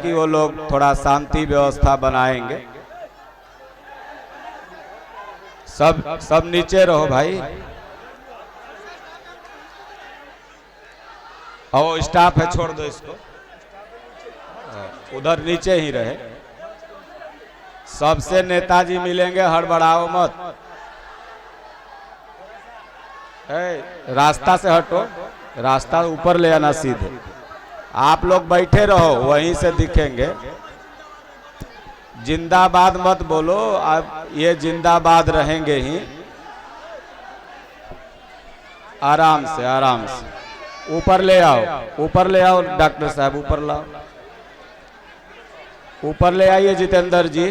कि वो लोग थोड़ा शांति व्यवस्था बनाएंगे। सब नीचे रहो भाई। और स्टाफ है, छोड़ दो इसको, उधर नीचे ही रहे। सबसे नेताजी मिलेंगे, हड़बड़ाओ मत। रास्ता से हटो, रास्ता ऊपर ले आना सीधे। आप लोग बैठे रहो, वहीं से दिखेंगे। जिंदाबाद मत बोलो, अब ये जिंदाबाद रहेंगे ही। आराम से आराम से ऊपर ले आओ, ऊपर ले आओ डॉक्टर साहब, ऊपर लाओ, ऊपर ले आइए जितेंद्र जी।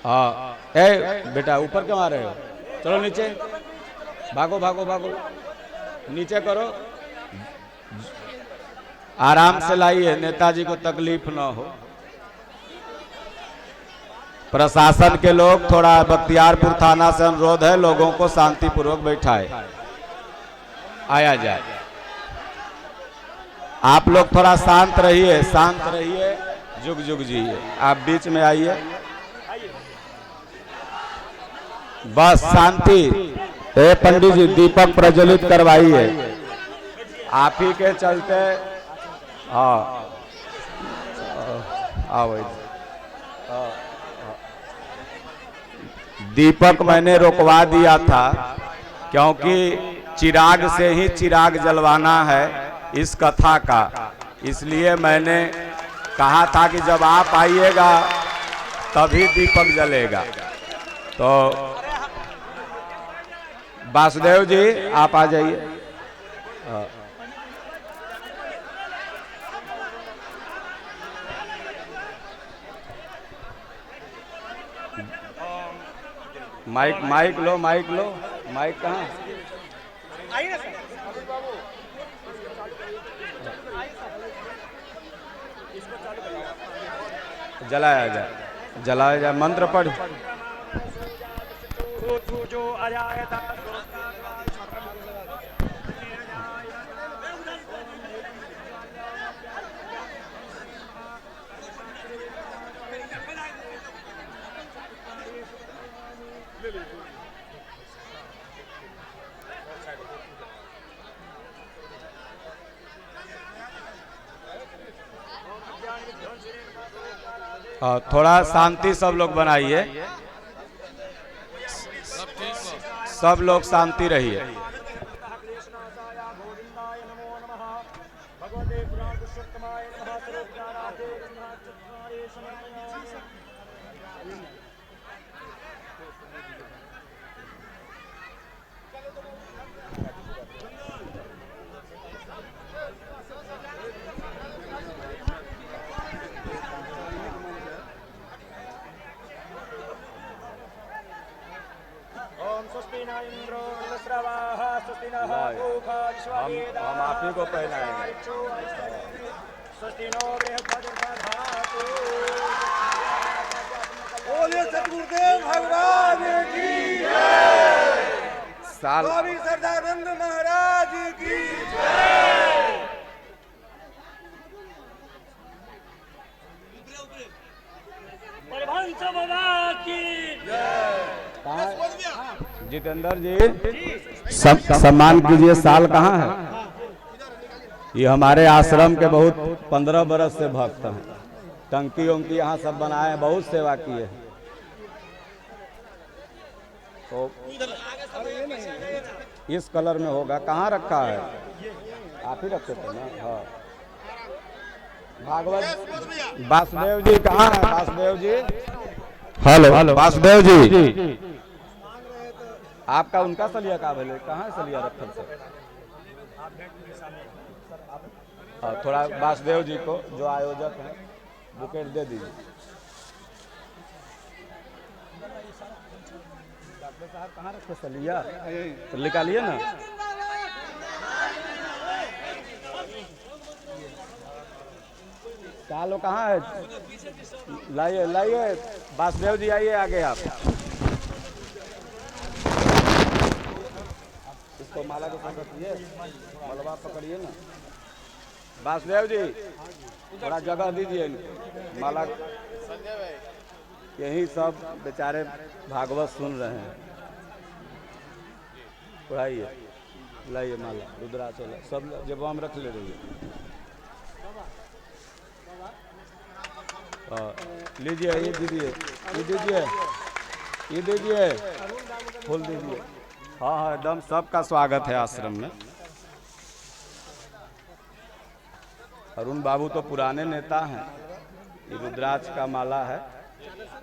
हाँ बेटा ऊपर क्यों आ रहे हो? चलो नीचे, भागो भागो भागो, नीचे करो, आराम से लाइए, नेताजी को तकलीफ ना हो। प्रशासन के लोग, थोड़ा बख्तियारपुर थाना से अनुरोध है, लोगों को शांतिपूर्वक बैठाए, आया जाए। आप लोग थोड़ा शांत रहिए, शांत रहिए, जुग जुग जिए। आप बीच में आइए, बस शांति। पंडित जी दीपक प्रज्वलित करवाइए, आप ही के चलते। हाँ आओ, दीपक मैंने रोकवा दिया था, क्योंकि चिराग से ही चिराग जलवाना है इस कथा का। इसलिए मैंने कहा था कि जब आप आइएगा तभी दीपक जलेगा। तो वासुदेव जी आप आ जाइए। माइक लो, माइक लो, माइक कहाँ? जलाया जाए, जलाया जाए, मंत्र पढ़। थोड़ा शांति सब लोग बनाइए, सब लोग शांति रहिए। हम आप ही को पहनाएंगे। बोलिए सतगुरुदेव भगवान की जय, स्वामी सदानंद महाराज की जय। परमहंस बाबा की जितेंद्र जी सम्मान कीजिए। साल कहाँ है? ये हमारे आश्रम के बहुत 15 बरस से भक्त हैं। टंकी वंकी यहाँ सब बनाए, बहुत सेवा की है। तो इस कलर में होगा, कहाँ रखा है? आप ही रखे थे ना? हाँ भागवत। वासुदेव जी कहाँ है? वासुदेव जी, हेलो वासुदेव जी, आपका उनका सलिया का भले कहाँ है? सलिया रखल से थोड़ा वासुदेव जी को, जो आयोजक हैं, बुकेट दे दीजिए। डॉक्टर साहब कहाँ रखे सलिया? तो निकालिए ना। चालो कहाँ है? लाइए लाइए, वासुदेव जी आइए आगे। आप इसको माला के साथ रखिए, मलबा पकड़िए ना। वासुदेव जी थोड़ा जगह दीजिए इनको। माला यही सब बेचारे भागवत सुन रहे हैं। उड़ाइए, लाइए माला, रुद्राचल सब जब हम रख ले रही है। लीजिए, ये दीजिए, ये दीजिए, ये दीजिए, फूल दीजिए। हाँ हाँ, एकदम सबका स्वागत है आश्रम में। अरुण बाबू तो पुराने नेता हैं। ये रुद्राक्ष का माला है,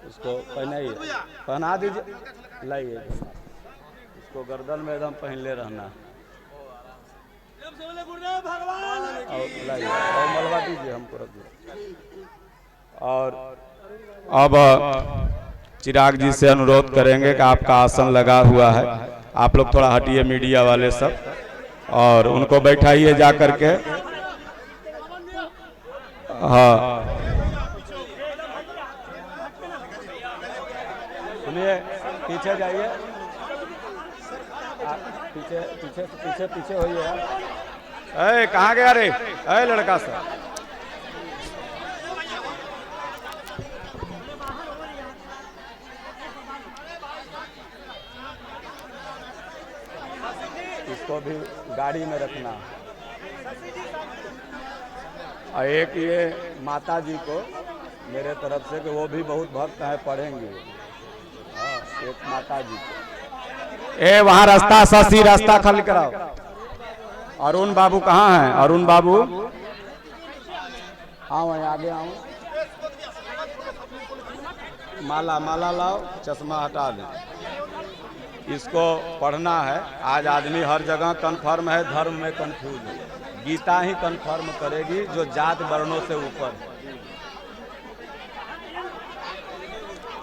उसको पहनाइए, पहना दीजिए, लाइए, इसको गर्दन में एकदम पहनले रहना है। और लाइए, और मलवा दीजिए हमको, रख दीजिए। और अब चिराग जी से अनुरोध करेंगे कि आपका आसन लगा हुआ है, आप लोग थोड़ा हटिए, मीडिया वाले सब, और उनको बैठाइए जा करके। हाँ सुनिए, पीछे जाइए, पीछे पीछे पीछे पीछे होइए। अरे कहाँ गया रे, अरे लड़का सा। इसको भी गाड़ी में रखना। और एक ये माता जी को मेरे तरफ से कि वो भी बहुत भक्त हैं, पढ़ेंगे। हाँ, एक माता जी को। ए वहाँ रास्ता, ससी रास्ता खाली कराओ। अरुण बाबू कहाँ हैं? अरुण बाबू, हाँ वहीं आगे आओ। माला माला लाओ, चश्मा हटा दे। इसको पढ़ना है। आज आदमी हर जगह कन्फर्म है, धर्म में कंफ्यूज है। गीता ही कन्फर्म करेगी जो जात वर्णों से ऊपर।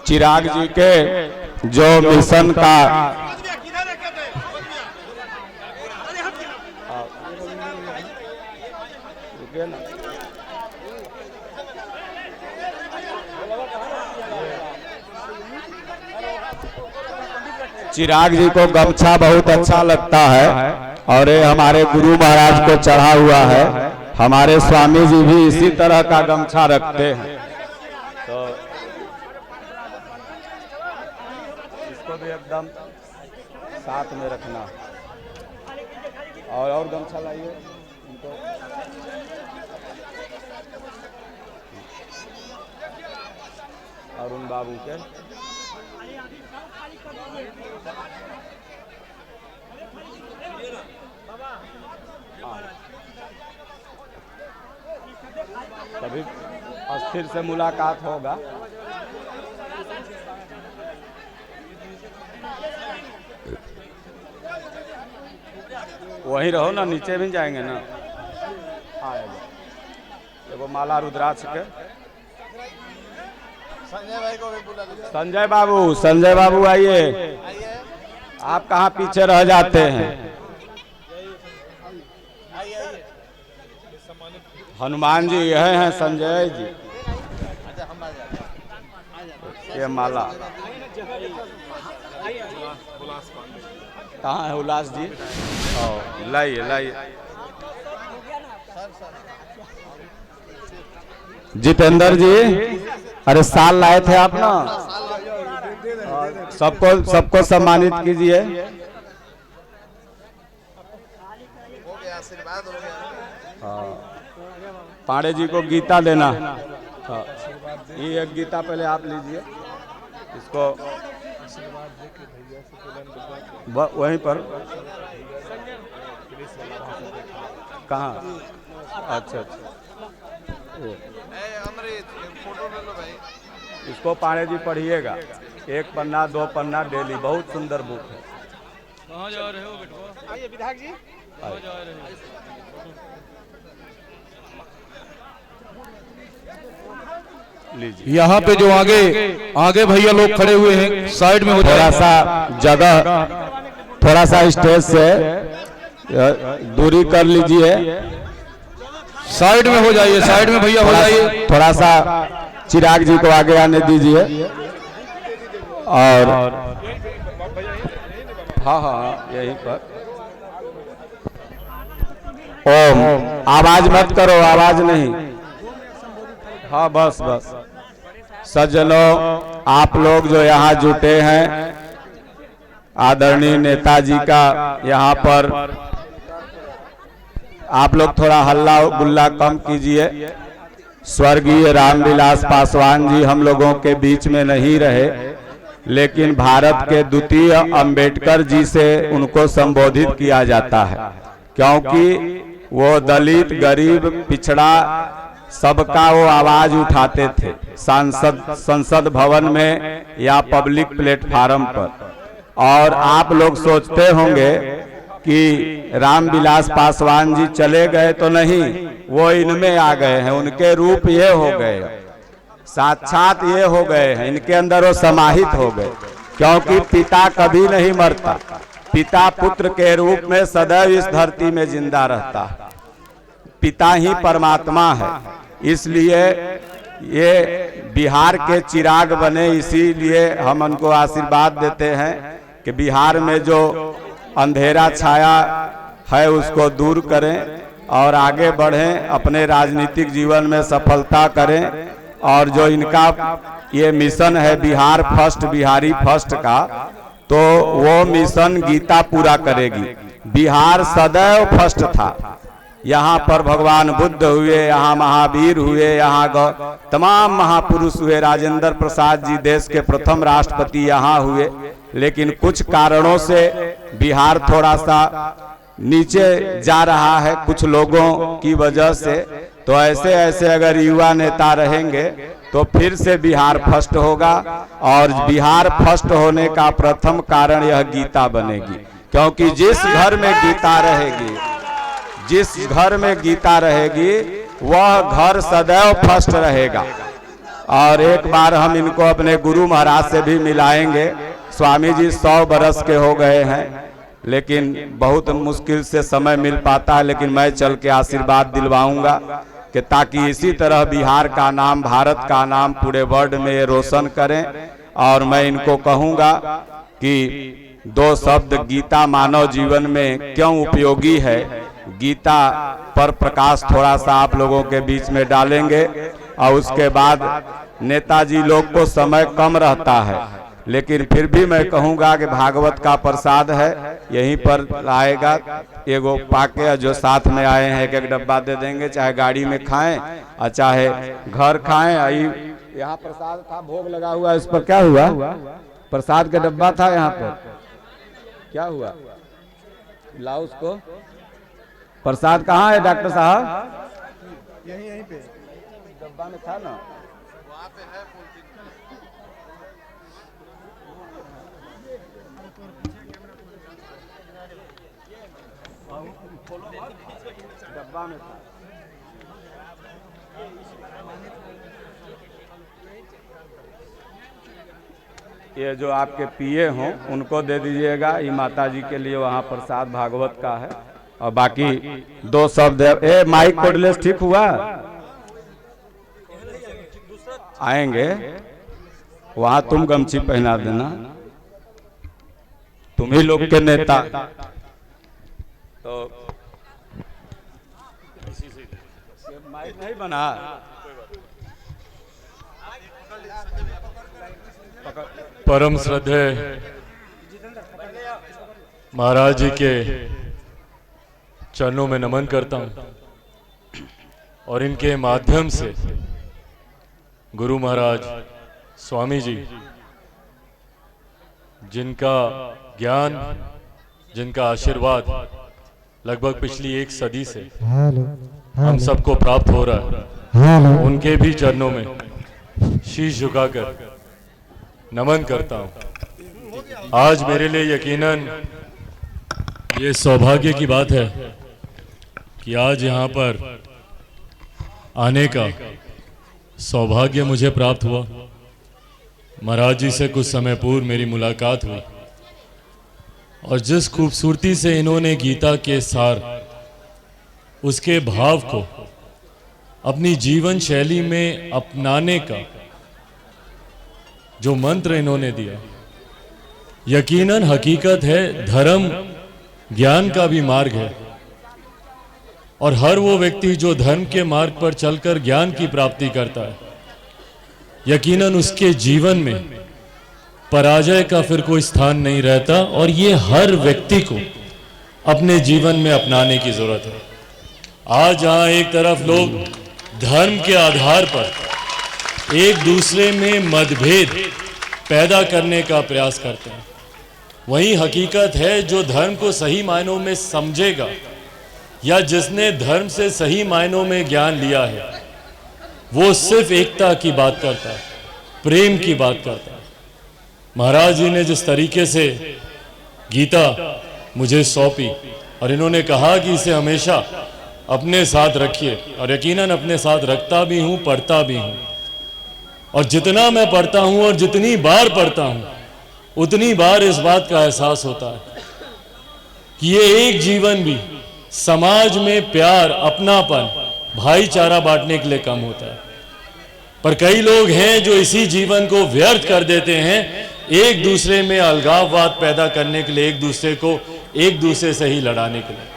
चिराग जी के जो मिशन का रुकिए ना, चिराग जी को गमछा बहुत अच्छा लगता है और ये हमारे गुरु महाराज को चढ़ा हुआ है। हमारे स्वामी जी भी इसी तरह का गमछा रखते हैं। तो इसको भी एकदम साथ में रखना। और गमछा लाइए उनको। अरुण बाबू के तभी अस्थिर से मुलाकात होगा। वहीं रहो ना, नीचे भी जाएंगे ना। देखो माला रुद्राक्ष के। संजय भाई को भी बुला लीजिए। संजय बाबू आइए। आप कहाँ पीछे रह जाते हैं? हनुमान जी यह हैं संजय जी। ये माला कहाँ है उल्लास जी? लाइए लाइए। जितेंद्र जी, अरे साल लाए थे आप ना, सबको सम्मानित कीजिए। हाँ, पांडे जी को गीता देना। हाँ, ये एक गीता पहले आप लीजिए। इसको वहीं पर कहाँ? अच्छा अच्छा, फोटो ले लो भाई। इसको पांडे जी पढ़िएगा, 1 पन्ना 2 पन्ना डेली। बहुत सुंदर बुक है। कहाँ जा रहे हो बेटवा? आइए विधायक जी। कहाँ जा रहे हो? लीजिए। यहाँ पे जो आगे भैया लोग खड़े हुए हैं, साइड में हो जाए। थोड़ा सा जगह, थोड़ा सा स्टेज से दूरी कर लीजिए। साइड में हो जाइए, साइड में भैया हो जाइए। थोड़ा सा चिराग जी को आगे आने दीजिए। और हाँ हाँ, यहीं पर ओम। आवाज मत करो, आवाज नहीं। हाँ बस बस। सज्जनों, आप लोग जो यहाँ जुटे हैं, आदरणीय नेताजी का यहाँ पर आप लोग थोड़ा हल्ला गुल्ला कम कीजिए। स्वर्गीय रामविलास पासवान जी हम लोगों के बीच में नहीं रहे, लेकिन भारत के द्वितीय अंबेडकर जी से उनको संबोधित किया जाता है, क्योंकि वो दलित, गरीब, पिछड़ा सबका वो आवाज उठाते थे संसद भवन में या पब्लिक प्लेटफार्म पर। और आप लोग सोचते होंगे कि रामविलास पासवान जी चले गए, तो नहीं, वो इनमें आ गए हैं। उनके रूप ये हो गए, साक्षात ये हो गए हैं, इनके अंदर वो समाहित हो गए। क्योंकि पिता कभी नहीं मरता, पिता पुत्र के रूप में सदैव इस धरती में जिंदा रहता है। पिता ही परमात्मा है। इसलिए ये बिहार के चिराग बने, इसीलिए हम उनको आशीर्वाद देते हैं कि बिहार में जो अंधेरा छाया है उसको दूर करें और आगे बढ़ें, अपने राजनीतिक जीवन में सफलता करें। और जो इनका ये मिशन है बिहार फर्स्ट, बिहारी फर्स्ट का, तो वो मिशन गीता पूरा करेगी। बिहार सदैव फर्स्ट था। यहाँ पर भगवान बुद्ध हुए, यहाँ महावीर हुए, यहाँ तमाम महापुरुष हुए, राजेंद्र प्रसाद जी देश के प्रथम राष्ट्रपति यहाँ हुए। लेकिन कुछ कारणों से बिहार थोड़ा सा नीचे जा रहा है, कुछ लोगों की वजह से। तो ऐसे ऐसे अगर युवा नेता रहेंगे तो फिर से बिहार फर्स्ट होगा। और बिहार फर्स्ट होने का प्रथम कारण यह गीता बनेगी, क्योंकि जिस घर में गीता रहेगी, जिस घर में गीता रहेगी, वह घर सदैव फर्स्ट रहेगा। और एक बार हम इनको अपने गुरु महाराज से भी मिलाएंगे। स्वामी जी 100 बरस के हो गए हैं, लेकिन बहुत मुश्किल से समय मिल पाता है। लेकिन मैं चल के आशीर्वाद दिलवाऊंगा कि ताकि इसी तरह बिहार का नाम, भारत का नाम पूरे वर्ल्ड में रोशन करें। और मैं इनको कहूंगा कि 2 शब्द गीता मानव जीवन में क्यों उपयोगी है, गीता पर प्रकाश थोड़ा सा आप लोगों के बीच में डालेंगे। और उसके बाद नेताजी लोग को समय कम रहता है, लेकिन फिर भी मैं कहूँगा कि भागवत का प्रसाद है, यहीं पर आएगा। एगो पाके जो साथ में आए हैं, एक डब्बा दे देंगे, चाहे गाड़ी में खाएं और चाहे घर खाएं। यहाँ प्रसाद था, भोग लगा हुआ, इस पर क्या हुआ? प्रसाद का डब्बा था यहाँ पर, क्या हुआ? लाओ उसको। प्रसाद कहाँ है डॉक्टर साहब? यहीं पे डब्बा में था ना, वहाँ पे है। डब्बा में था। ये जो आपके पिए हों उनको दे दीजिएगा, ये माता जी के लिए वहाँ प्रसाद भागवत का है। और बाकी 2 शब्द ए माइक कोडलेस ठीक हुआ? आएंगे वहाँ, तुम गमछी पहना देना, तुम ही लोग के नेता। तो माइक नहीं बना, परम श्रद्धेय महाराज जी के चरणों में नमन करता हूं और इनके माध्यम से गुरु महाराज स्वामी जी, जिनका ज्ञान, जिनका आशीर्वाद लगभग पिछली 1 सदी से हम सबको प्राप्त हो रहा है, उनके भी चरणों में शीश झुकाकर नमन करता हूं। आज मेरे लिए यकीनन ये सौभाग्य की बात है कि आज यहाँ पर आने का सौभाग्य मुझे प्राप्त हुआ। महाराज जी से कुछ समय पूर्व मेरी मुलाकात हुई और जिस खूबसूरती से इन्होंने गीता के सार, उसके भाव को अपनी जीवन शैली में अपनाने का जो मंत्र इन्होंने दिया, यकीनन हकीकत है, धर्म ज्ञान का भी मार्ग है। और हर वो व्यक्ति जो धर्म के मार्ग पर चलकर ज्ञान की प्राप्ति करता है, यकीनन उसके जीवन में पराजय का फिर कोई स्थान नहीं रहता। और ये हर व्यक्ति को अपने जीवन में अपनाने की जरूरत है। आज जहां एक तरफ लोग धर्म के आधार पर एक दूसरे में मतभेद पैदा करने का प्रयास करते हैं, वहीं हकीकत है जो धर्म को सही मायनों में समझेगा या जिसने धर्म से सही मायनों में ज्ञान लिया है, वो सिर्फ एकता की बात करता है, प्रेम की बात करता है। महाराज जी ने जिस तरीके से गीता मुझे सौंपी और इन्होंने कहा कि इसे हमेशा अपने साथ रखिए, और यकीनन अपने साथ रखता भी हूँ, पढ़ता भी हूँ। और जितना मैं पढ़ता हूँ और जितनी बार पढ़ता हूँ, उतनी बार इस बात का एहसास होता है कि ये एक जीवन भी समाज में प्यार, अपनापन, भाईचारा बांटने के लिए कम होता है। पर कई लोग हैं जो इसी जीवन को व्यर्थ कर देते हैं, एक दूसरे में अलगाववाद पैदा करने के लिए, एक दूसरे से ही लड़ाने के लिए।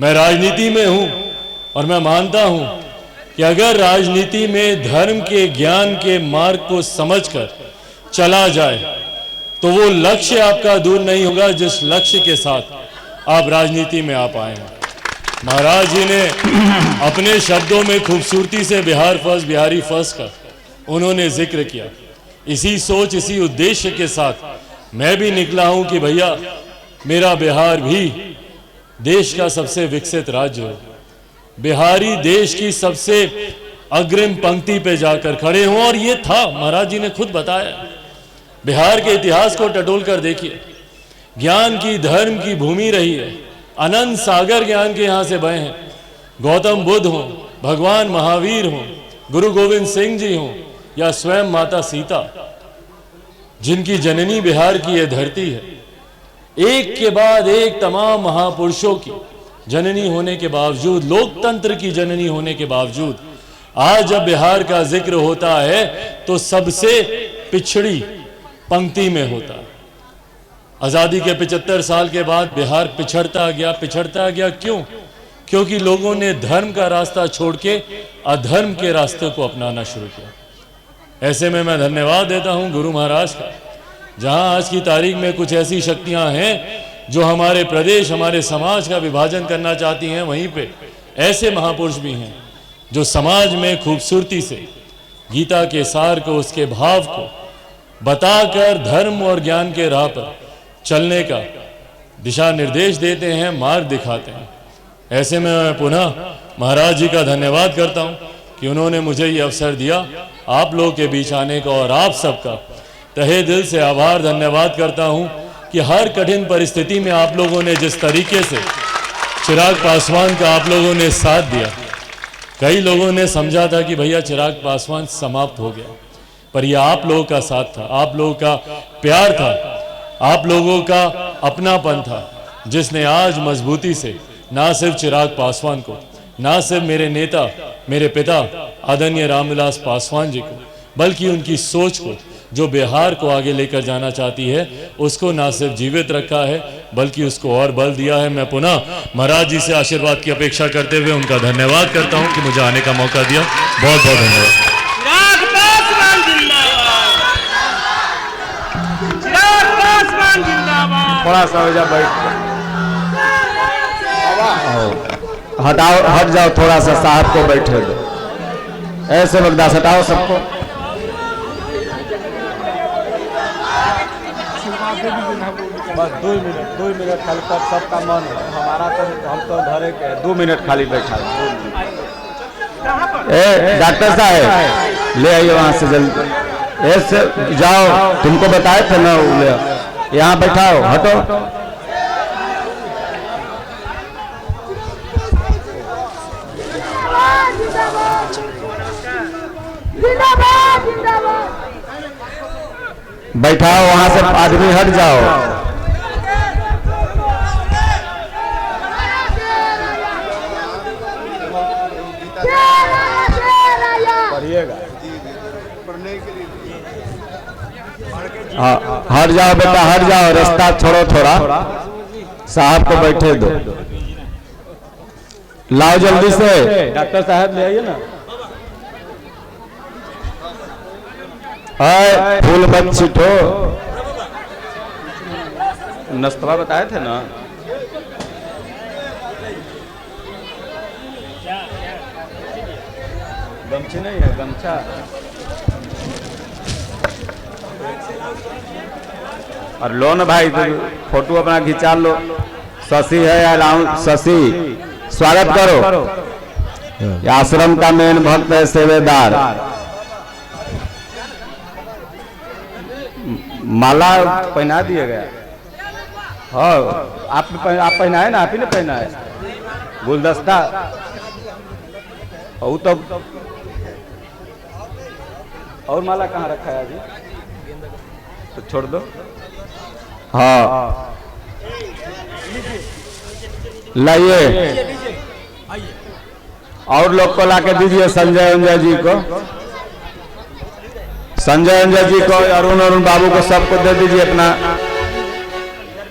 मैं राजनीति में हूं और मैं मानता हूं कि अगर राजनीति में धर्म के ज्ञान के मार्ग को समझकर चला जाए तो वो लक्ष्य आपका दूर नहीं होगा जिस लक्ष्य के साथ आप राजनीति में आप आए हैं। महाराज जी ने अपने शब्दों में खूबसूरती से बिहार फर्स्ट, बिहारी फर्स्ट का उन्होंने जिक्र किया। इसी सोच, इसी उद्देश्य के साथ मैं भी निकला हूं कि भैया मेरा बिहार भी देश का सबसे विकसित राज्य हो, बिहारी देश की सबसे अग्रिम पंक्ति पे जाकर खड़े हों। और ये था, महाराज जी ने खुद बताया। बिहार के इतिहास को टटोल कर देखिए, ज्ञान की, धर्म की भूमि रही है। अनंत सागर ज्ञान के यहाँ से बहे हैं। गौतम बुद्ध हों, भगवान महावीर हों, गुरु गोविंद सिंह जी हों या स्वयं माता सीता, जिनकी जननी बिहार की यह धरती है, एक के बाद एक तमाम महापुरुषों की जननी होने के बावजूद, लोकतंत्र की जननी होने के बावजूद, आज जब बिहार का जिक्र होता है तो सबसे पिछड़ी पंक्ति में होता है। आजादी के 75 साल के बाद बिहार पिछड़ता गया। क्यों? क्योंकि लोगों ने धर्म का रास्ता छोड़ के अधर्म के रास्ते को अपनाना शुरू किया। ऐसे में मैं धन्यवाद देता हूं गुरु महाराज का, जहां आज की तारीख में कुछ ऐसी शक्तियां हैं जो हमारे प्रदेश, हमारे समाज का विभाजन करना चाहती हैं, वहीं पे ऐसे महापुरुष भी हैं जो समाज में खूबसूरती से गीता के सार को, उसके भाव को बताकर धर्म और ज्ञान के राह पर चलने का दिशा निर्देश देते हैं, मार्ग दिखाते हैं। ऐसे में मैं पुनः महाराज जी का धन्यवाद करता हूं कि उन्होंने मुझे ये अवसर दिया आप लोगों के बीच आने का, और आप सबका तहे दिल से आभार, धन्यवाद करता हूं कि हर कठिन परिस्थिति में आप लोगों ने जिस तरीके से चिराग पासवान का आप लोगों ने साथ दिया। कई लोगों ने समझा था कि भैया चिराग पासवान समाप्त हो गया, पर यह आप लोगों का साथ था, आप लोगों का प्यार था, आप लोगों का अपनापन था, जिसने आज मजबूती से ना सिर्फ चिराग पासवान को, ना सिर्फ मेरे नेता, मेरे पिता आदरणीय रामविलास पासवान जी को, बल्कि उनकी सोच को जो बिहार को आगे लेकर जाना चाहती है, उसको ना सिर्फ जीवित रखा है बल्कि उसको और बल दिया है। मैं पुनः महाराज जी से आशीर्वाद की अपेक्षा करते हुए उनका धन्यवाद करता हूं कि मुझे आने का मौका दिया। बहुत बहुत धन्यवाद। थोड़ा सा हो जा, बैठ हटाओ, हट जाओ थोड़ा सा, साहब को बैठे दो। ऐसे बगदास हटाओ सबको। बस 2 मिनट खाली, तब सबका मन है। हमारा तो हम तो घरे के 2 मिनट खाली बैठा है। ए डॉक्टर साहब ले आइए वहां से जल्दी, ऐसे जाओ, तुमको बताए थे ना, यहाँ बैठाओ, हटो। बैठाओ, वहां से आदमी हट जाओ। पढ़िएगा, हट जाओ बेटा, हट जाओ, रास्ता छोड़ो थोड़ा, साहब को बैठे दो। लाओ जल्दी से, डॉक्टर साहब ले आइए ना। हाय फूल मत छिटो, नस्तवा बताए थे ना। गमछी नहीं है, गमछा। और लो ना भाई, फोटो अपना खिंचा लो। शशि है या शशि, स्वागत करो। ये आश्रम का मेन भक्त है, सेवेदार। माला पहना दिया गया। हाँ, आप पहनाए ना, आप ही ने पहना है। गुलदस्ता और तो और माला कहाँ रखा है अभी, तो छोड़ दो। हाँ लाइए, और लोग को लाके दीजिए। संजय जी को, संजय जी को, अरुण बाबू को, सबको दे दीजिए अपना